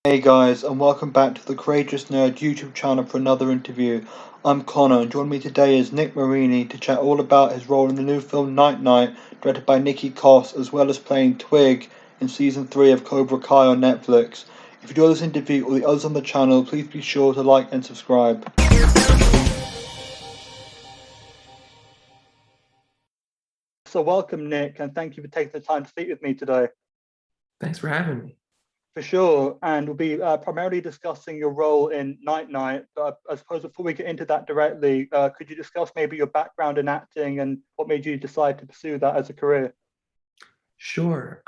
Hey guys, and welcome back to the Courageous Nerd YouTube channel for another interview. I'm Connor, and joining me today is Nick Marini to chat all about his role in the new film Night Night, directed by Nikki Koss, as well as playing Twig in Season 3 of Cobra Kai on Netflix. If you enjoy this interview or the others on the channel, please be sure to like and subscribe. So welcome Nick, and thank you for taking the time to speak with me today. Thanks for having me. For sure, and we'll be primarily discussing your role in Night Night. But I suppose before we get into that directly, could you discuss maybe your background in acting and what made you decide to pursue that as a career? Sure.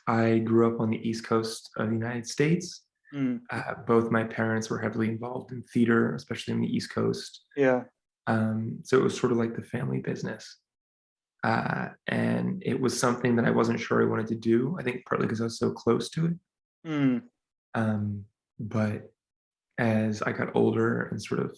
I grew up on the East Coast of the United States. Mm, Both my parents were heavily involved in theater, especially on the East Coast. yeah. So it was sort of like the family business. And it was something that I wasn't sure I wanted to do. I think partly because I was so close to it. Mm, But as I got older and sort of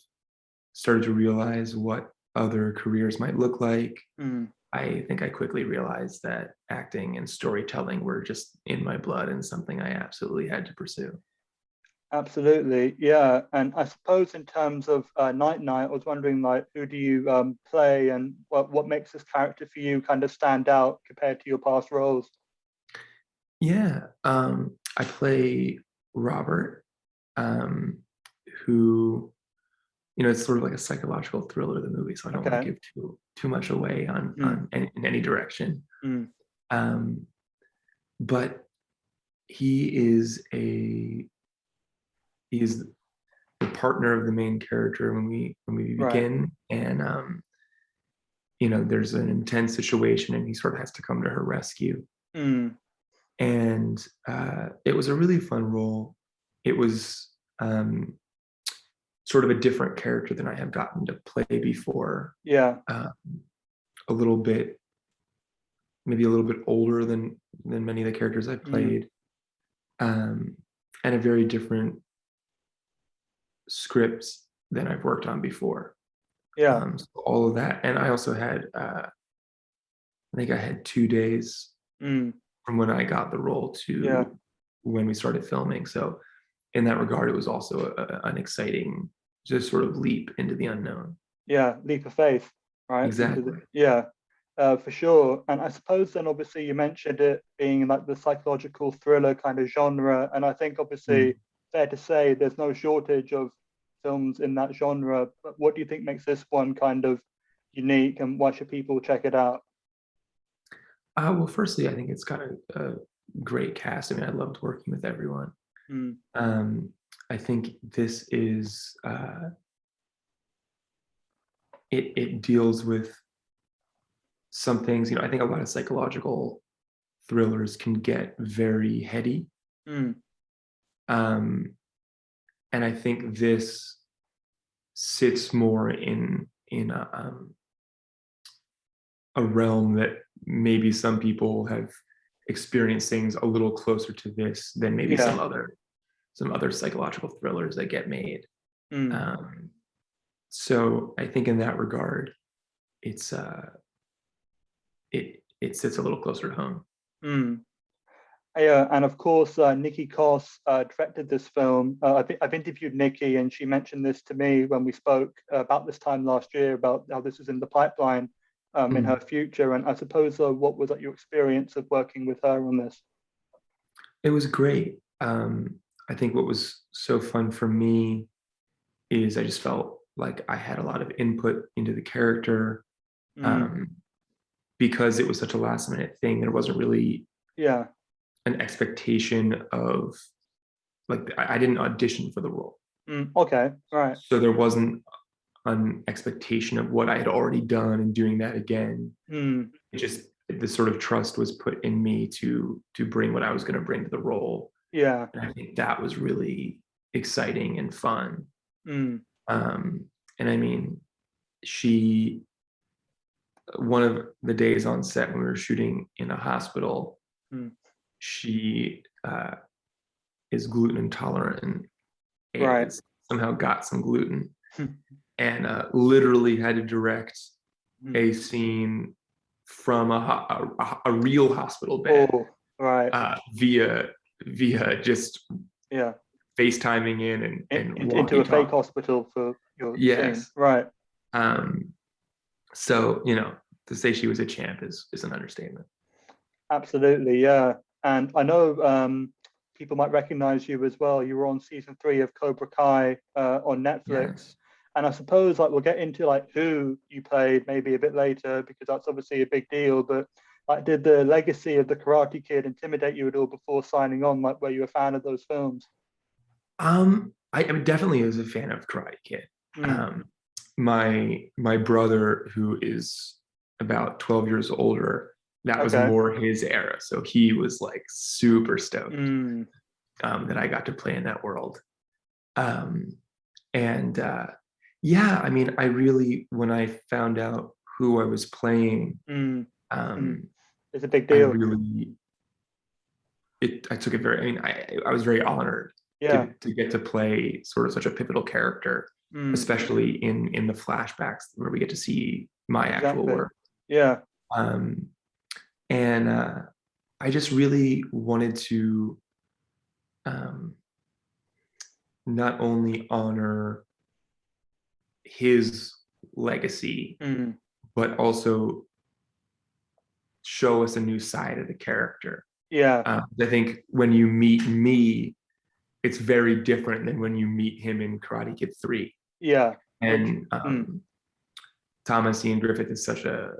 started to realize what other careers might look like, mm. I think I quickly realized that acting and storytelling were just in my blood and something I absolutely had to pursue. Absolutely, yeah. And I suppose in terms of Night Night, I was wondering like who do you play and what makes this character for you kind of stand out compared to your past roles? Yeah, I play Robert, um, who, it's sort of like a psychological thriller, the movie, so I don't want to Okay. give too much away on Mm, in any direction. mm, Um, but he is he is the partner of the main character when we right. begin, and there's an intense situation and he sort of has to come to her rescue. Mm, And it was a really fun role. It was sort of a different character than I have gotten to play before. yeah. Um, a little bit, maybe a little bit older than many of the characters I Mm, played, um, and a very different script than I've worked on before. yeah. So all of that, and I also had, I think I had 2 days Mm, from when I got the role yeah. to when we started filming. So in that regard, it was also an exciting, just sort of leap into the unknown. Yeah, leap of faith, right? Into the Exactly. yeah, for sure. And I suppose then obviously you mentioned it being like the psychological thriller kind of genre, and I think Mm. obviously fair to say there's no shortage of films in that genre. But what do you think makes this one kind of unique, and why should people check it out? Well, firstly, I think it's got a great cast. I mean, I loved working with everyone. Mm, Um, I think this is it deals with some things. I think a lot of psychological thrillers can get very heady, mm, um, and I think this sits more in a realm that maybe some people have experienced things a little closer to this than maybe yeah. some other psychological thrillers that get made. Mm, Um, so I think in that regard, it's it sits a little closer to home. mm. Yeah, and of course, Nikki Koss directed this film. I've interviewed Nikki, and she mentioned this to me when we spoke about this time last year about how this is in the pipeline in Mm. her future. And I suppose, what was your experience of working with her on this? It was great. I think what was so fun for me is I just felt like I had a lot of input into the character, Mm, um, because it was such a last minute thing. There wasn't really yeah. an expectation of, like, I didn't audition for the role. Mm, okay. Right. So there wasn't an expectation of what I had already done and doing that again. Mm, It just, the sort of trust was put in me to bring what I was going to bring to the role. yeah. And I think that was really exciting and fun. Mm, Um, and I mean, she, one of the days on set when we were shooting in a hospital, mm, she is gluten intolerant and right. somehow got some gluten and literally had to direct Mm. a scene from a real hospital bed, Oh, right. via just Yeah. FaceTiming in and Into walkie a fake talk. hospital for your scene. Yes. Right. So, to say she was a champ is an understatement. Absolutely. Yeah. And I know people might recognize you as well. You were on season 3 of Cobra Kai on Netflix. Yes. And I suppose like we'll get into like who you played maybe a bit later because that's obviously a big deal. But like, did the legacy of the Karate Kid intimidate you at all before signing on? Like, were you a fan of those films? I definitely was a fan of Karate Kid. Mm, Um, my brother, who is about 12 years older, that was okay. more his era. So he was like super stoked Mm, that I got to play in that world. Um, and yeah, I mean, I really, when I found out who I was playing, mm, mm. um, It's a big I deal. really, I took it very, I mean, I was very honored Yeah. to get to play sort of such a pivotal character, Mm, especially in the flashbacks where we get to see my actual exactly. work. Yeah. Um, and I just really wanted to um, not only honor his legacy, Mm, but also show us a new side of the character. yeah. I think when you meet me, it's very different than when you meet him in Karate Kid 3. Yeah. Which And Thomas Ian Griffith is such a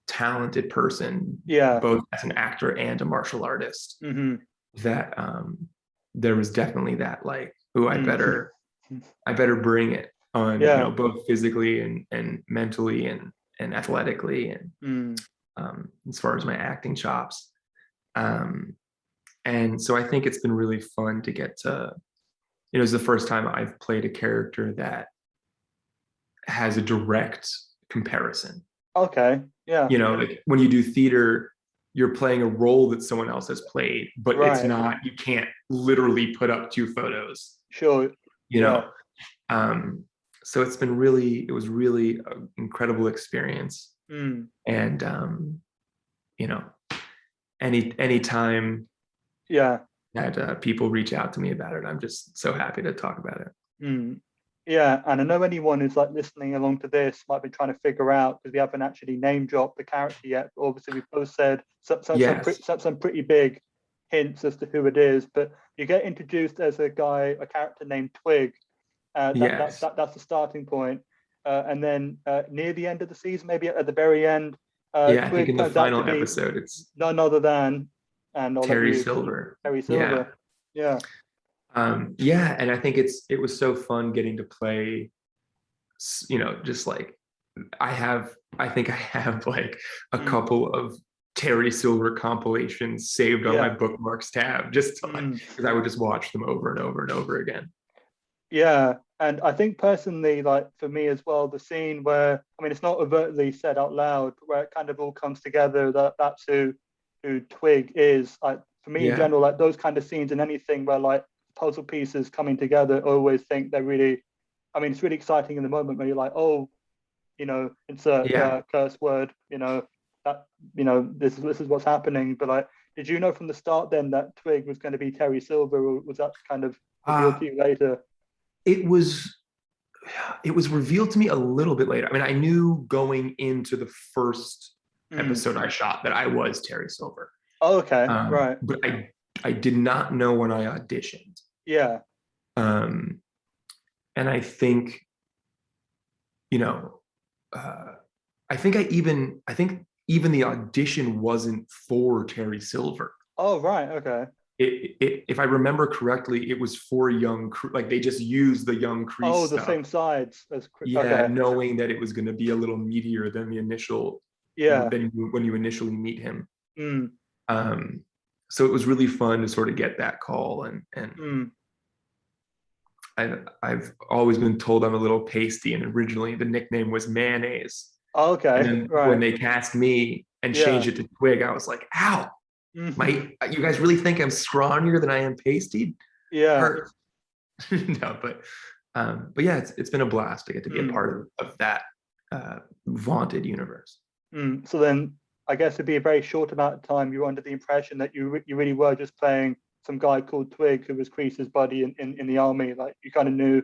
talented person, yeah. both as an actor and a martial artist, Mm-hmm. that there was definitely that like, oh, Mm. I better bring it on, Yeah. both physically and mentally and athletically and Mm. as far as my acting chops. Um, and so I think it's been really fun to get to, it's the first time I've played a character that has a direct comparison. Okay. Yeah. Like when you do theater, you're playing a role that someone else has played, but it's Right. not, you can't literally put up 2 photos, Sure. you Yeah. know. Um, so it was really an incredible experience. Mm. And you know, anytime Yeah. that people reach out to me about it, I'm just so happy to talk about it. Mm. Yeah. And I know anyone who's like listening along to this might be trying to figure out because we haven't actually name dropped the character yet. But obviously, we've both said Yes. some pretty big hints as to who it is. But you get introduced as a character named Twig. Yes. That's the starting point. And then near the end of the season, maybe at the very end, Yeah, I think Twig in the turns out to final be episode it's none other than, and I'll let Terry you, Silver. Harry Yeah. Silver. Yeah. Yeah, and I think it was so fun getting to play, just like I think I have like a Mm. couple of Terry Silver compilations saved on my Yeah. bookmarks tab, just Mm. because I would just watch them over and over and over again. Yeah. And I think personally, like for me as well, the scene where I mean it's not overtly said out loud, but where it kind of all comes together that that's who Twig is. Like for me in Yeah, general, like those kind of scenes and anything where like puzzle pieces coming together, I always think they're really I mean, it's really exciting in the moment where you're like, oh, insert yeah. curse word, that, this is what's happening. But like, did you know from the start then that Twig was going to be Terry Silver, or was that kind of revealed Uh, to you later? it was it was revealed to me a little bit later. I mean, I knew going into the first Mm. episode I shot that I was Terry Silver, Oh, okay, right. but I did not know when I auditioned. Yeah. Um, and I think, you know, uh, I think even the audition wasn't for Terry Silver. Oh, right. Okay. If I remember correctly, it was for young, like they just used the young Kreese Oh, the stuff. same sides as Yeah, okay. knowing that it was going to be a little meatier than the initial, Yeah. than when you initially meet him. Mm. Um, so it was really fun to sort of get that call, and Mm. I've always been told I'm a little pasty, and originally the nickname was Mayonnaise. And Okay. then when Right. they cast me and changed Yeah. it to Twig, I was like, ow, Hmm. you guys really think I'm scrawnier than I am pasty? Yeah. Hurt. No, but yeah, it's been a blast to get to be a Mm. part of that vaunted universe. So then I guess it'd be a very short amount of time you were under the impression that you really were just playing some guy called Twig who was Kreese's buddy in the army. Like you kind of knew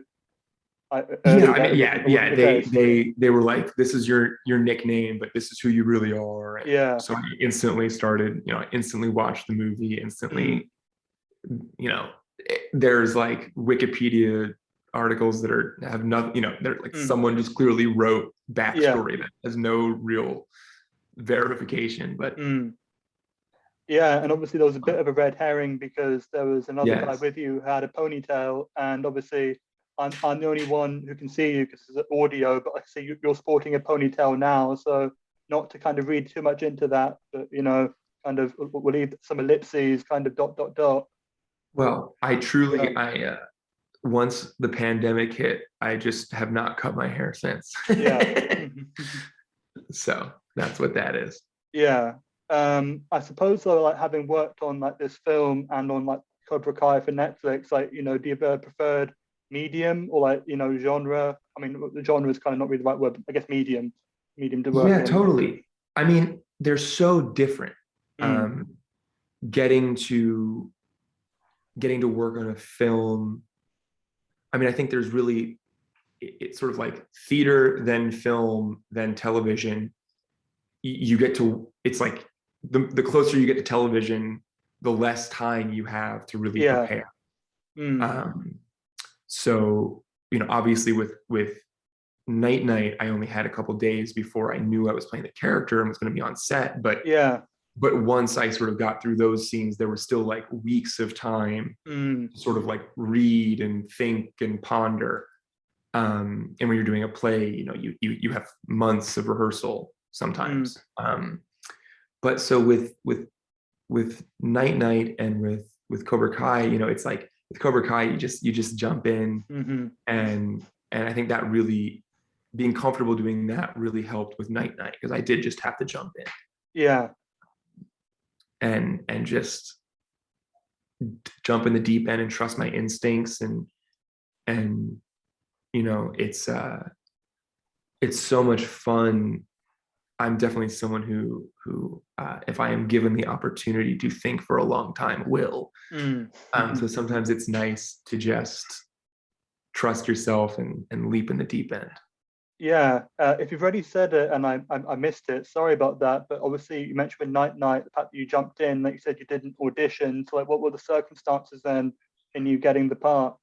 Yeah, early I that mean, it yeah, wasn't the case. they were like, this is your nickname, but this is who you really are. And Yeah. so I instantly started, I instantly watched the movie, instantly, there's like Wikipedia articles that have nothing, they're like someone just clearly wrote Yeah. backstory that has no real verification, but Yeah, and obviously there was a bit of a red herring because there was another guy yes. with you who had a ponytail, and obviously I'm the only one who can see you because it's audio, but I see you're sporting a ponytail now, so not to kind of read too much into that, but kind of we'll leave some ellipses, kind of dot dot dot. Well, I truly, Yeah, once the pandemic hit, I just have not cut my hair since. yeah. So that's what that is. Yeah. I suppose though, like having worked on like this film and on like Cobra Kai for Netflix, like, do you have a preferred medium or like, genre? I mean, the genre is kind of not really the right word, but I guess medium to work Yeah, in. totally. I mean, they're so different. Mm, Um, getting to work on a film. I mean, I think there's really it's sort of like theater, then film, then television. You get to it's like the closer you get to television, the less time you have to really yeah. prepare. Mm, So obviously with Night Night, I only had a couple days before I knew I was playing the character and was going to be on set. yeah. But once I sort of got through those scenes, there was still like weeks of time Mm, to sort of like read and think and ponder. And when you're doing a play, you have months of rehearsal mm, sometimes. But so with Night Night and with Cobra Kai, it's like with Cobra Kai, you just jump in, mm-hmm. and I think that really being comfortable doing that really helped with Night Night because I did just have to jump in Yeah. and just jump in the deep end and trust my instincts and it's so much fun. I'm definitely someone who if I am given the opportunity to think for a long time, will. Mm. So sometimes it's nice to just trust yourself and leap in the deep end. Yeah, if you've already said it and I missed it, sorry about that. But obviously, you mentioned with Night Night the fact that you jumped in, like you said, you didn't audition. So, like, what were the circumstances then in you getting the part?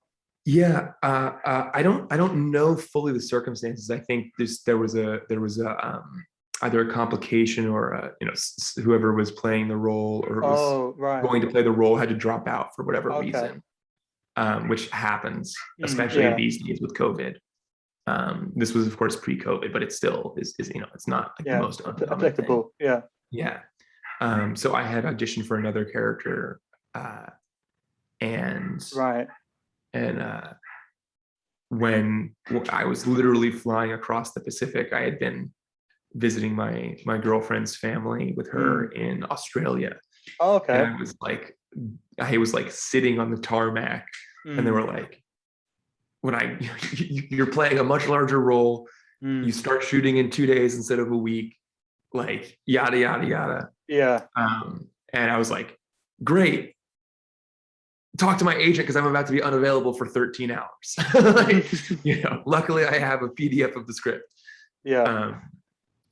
Yeah, I don't know fully the circumstances. I think there was a either a complication or whoever was playing the role or was Oh, right. going to play the role had to drop out for whatever Okay. reason, which happens Mm, especially yeah. these days with COVID. This was of course pre-COVID, but it still is it's not like the Yeah. most uncommon thing. Applicable. Yeah. Yeah. So I had auditioned for another character, and Right. and when I was literally flying across the Pacific, I had been visiting my girlfriend's family with her Mm. in Australia, Oh, and okay. I was like sitting on the tarmac, and they Mm. were like, when you're playing a much larger role, you Mm. start shooting in 2 days instead of a week, like yada yada yada. Yeah. And I was like, great. Talk to my agent because I'm about to be unavailable for 13 hours. Like, luckily I have a PDF of the script. Yeah. Um,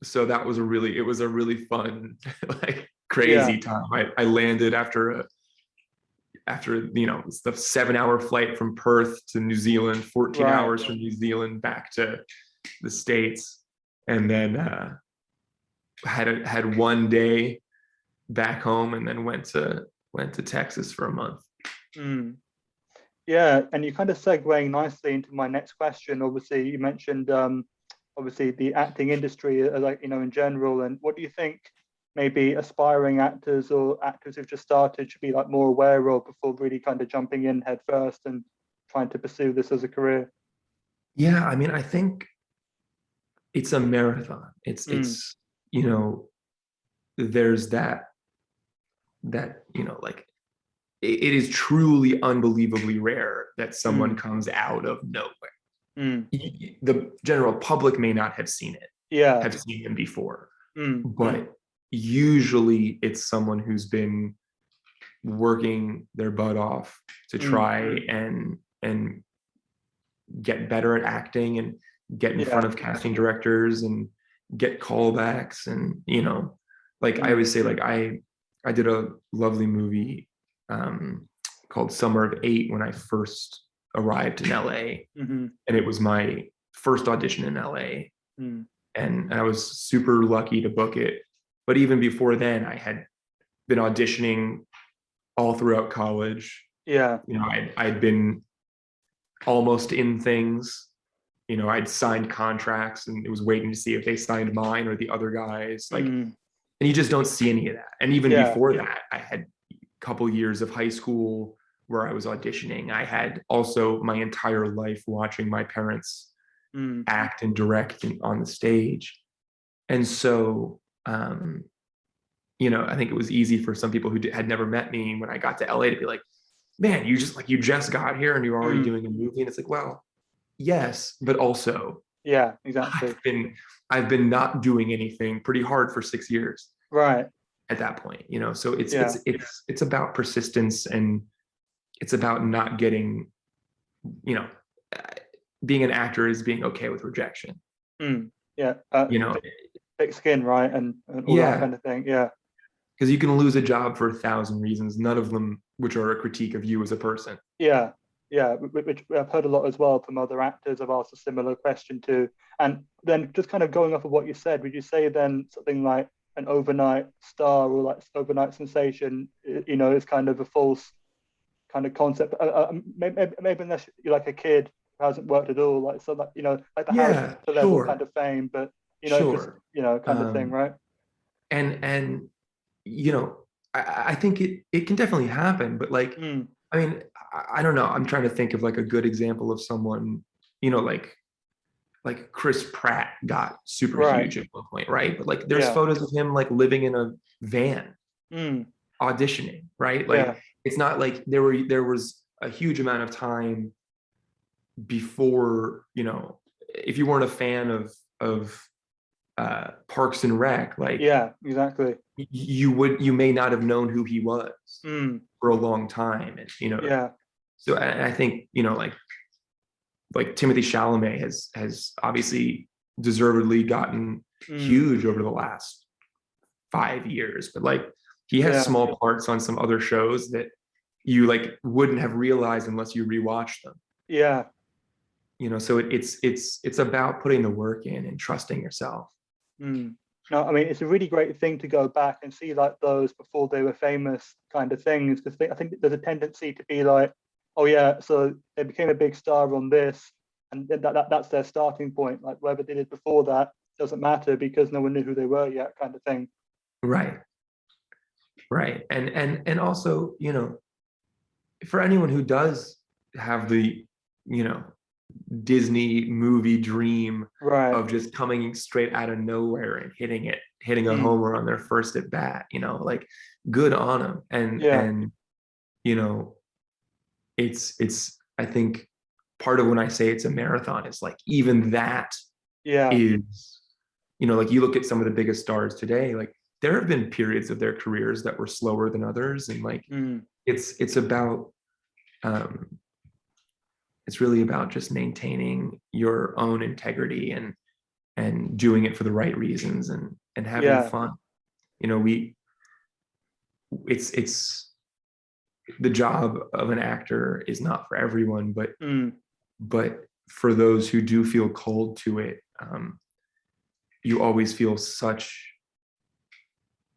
so it was a really fun, like Yeah. crazy time. I landed after the 7-hour flight from Perth to New Zealand, 14 Right. hours from New Zealand back to the States, and then had one day back home, and then went to Texas for a month. Mm. Yeah, and you kind of segueing nicely into my next question. Obviously, you mentioned obviously the acting industry, like in general. And what do you think maybe aspiring actors or actors who've just started should be like more aware of before really kind of jumping in head first and trying to pursue this as a career? Yeah, I mean, I think it's a marathon. Mm, There's that like it is truly unbelievably rare that someone mm, comes out of nowhere. mm. The general public may not Yeah. have seen him before, Mm, but usually it's someone who's been working their butt off to try and get better at acting and get in front of casting directors and get callbacks. And like I always say, like I did a lovely movie called Summer of '8 when I first arrived in LA, and it was my first audition in LA, and I was super lucky to book it. But even before then, I had been auditioning all throughout college. I'd been almost in things. I'd signed contracts and it was waiting to see if they signed mine or the other guys. Like, and you just don't see any of that. And even before that, I had a couple years of high school where I was auditioning. I had also my entire life watching my parents act and direct on the stage. And so, I think it was easy for some people who had never met me when I got to LA to be like, man, you just got here and you're already doing a movie. And it's like, well, yes, but also, exactly. I've been not doing anything pretty hard for 6 years. Right. At that point, so it's about persistence, and it's about not getting, being an actor is being okay with rejection. Thick skin, right, and all that kind of thing. Because you can lose a job for 1,000 reasons, none of them which are a critique of you as a person. Which I've heard a lot as well from other actors. I've asked a similar question to. And then just kind of going off of what you said, would you say then something like an overnight star or like overnight sensation, is kind of a false kind of concept? Maybe unless you're like a kid who hasn't worked at all, like so that like the Harry Potter level kind of fame, but just kind of thing, right? And I think it can definitely happen, but like I mean, I don't know. I'm trying to think of like a good example of someone, like Chris Pratt got super huge at one point, right? But like there's photos of him like living in a van auditioning, right? Like it's not like there was a huge amount of time before, if you weren't a fan of Parks and Rec, like exactly, you may not have known who he was for a long time. And so I think like Timothy Chalamet has obviously deservedly gotten huge over the last 5 years, but like he has small parts on some other shows that you like wouldn't have realized unless you rewatched them. So it's about putting the work in and trusting yourself. No, I mean, it's a really great thing to go back and see like those before they were famous kind of things, because I think there's a tendency to be like, oh yeah, so they became a big star on this, and that's their starting point. Like whatever they did before that doesn't matter because no one knew who they were yet, kind of thing. Right. And also, for anyone who does have the, Disney movie dream of just coming straight out of nowhere and hitting a homer on their first at bat, like good on them. And it's I think part of when I say it's a marathon is like even that is, like you look at some of the biggest stars today, like there have been periods of their careers that were slower than others, and like it's about it's really about just maintaining your own integrity and doing it for the right reasons and having fun. It's the job of an actor is not for everyone, but for those who do feel called to it, you always feel such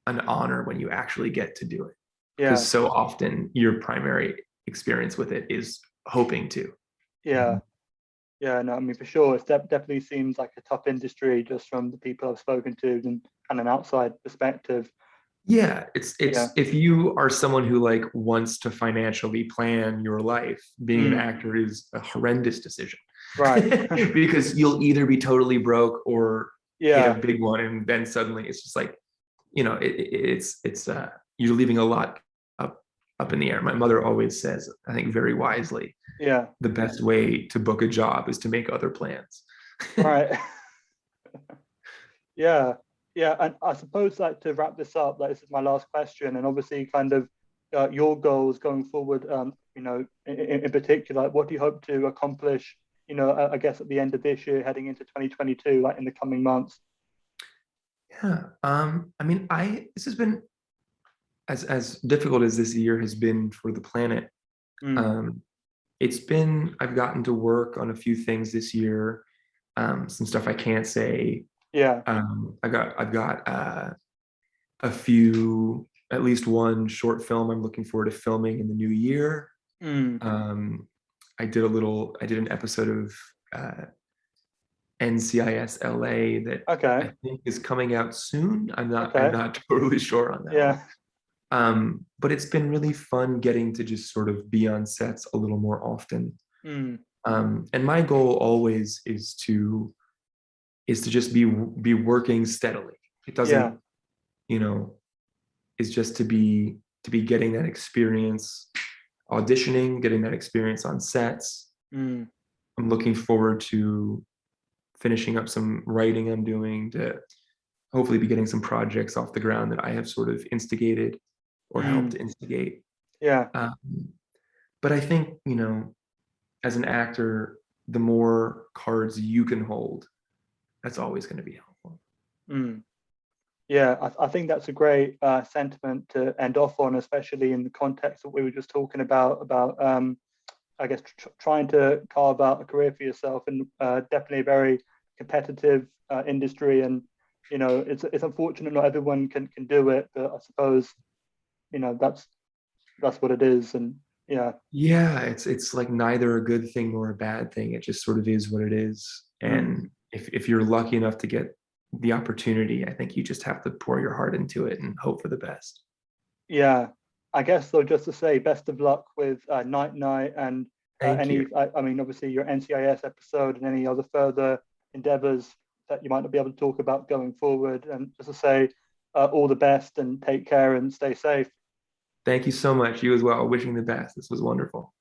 an honor when you actually get to do it, because so often your primary experience with it is hoping to. No, I mean, for sure, it definitely seems like a tough industry just from the people I've spoken to and an outside perspective. It's if you are someone who like wants to financially plan your life, being an actor is a horrendous decision, right? Because you'll either be totally broke or hit a big one, and then suddenly it's just like, it's you're leaving a lot up in the air. My mother always says, I think very wisely, the best way to book a job is to make other plans. Right. And I suppose like to wrap this up, like this is my last question, and obviously kind of your goals going forward? In particular, what do you hope to accomplish? I guess at the end of this year, heading into 2022, like in the coming months. Yeah. I mean, this has been as difficult as this year has been for the planet. Mm. Um, I've gotten to work on a few things this year. Some stuff I can't say. Yeah. I've got a few, at least one short film I'm looking forward to filming in the new year. Mm. I did an episode of NCIS LA that Okay. I think is coming out soon. I'm Okay. not totally sure on that one. Yeah. But it's been really fun getting to just sort of be on sets a little more often. Mm. And my goal always is to just be working steadily. It Yeah. doesn't, you know, is just to be getting that experience auditioning, getting that experience on sets. Mm. I'm looking forward to finishing up some writing I'm doing, to hopefully be getting some projects off the ground that I have sort of instigated or helped Mm. instigate. Yeah. Um, but I think, as an actor, the more cards you can hold, that's always going to be helpful. Mm. Yeah, I think that's a great sentiment to end off on, especially in the context that we were just talking about I guess trying to carve out a career for yourself in definitely a very competitive industry. And it's unfortunate not everyone can do it, but I suppose that's what it is. And yeah. Yeah, it's like neither a good thing nor a bad thing. It just sort of is what it is. Mm. And if you're lucky enough to get the opportunity, I think you just have to pour your heart into it and hope for the best. Yeah, I guess though, just to say best of luck with Night Night and Thank you. I mean, obviously your NCIS episode and any other further endeavors that you might not be able to talk about going forward. And just to say all the best and take care and stay safe. Thank you so much. You as well. Wishing the best. This was wonderful.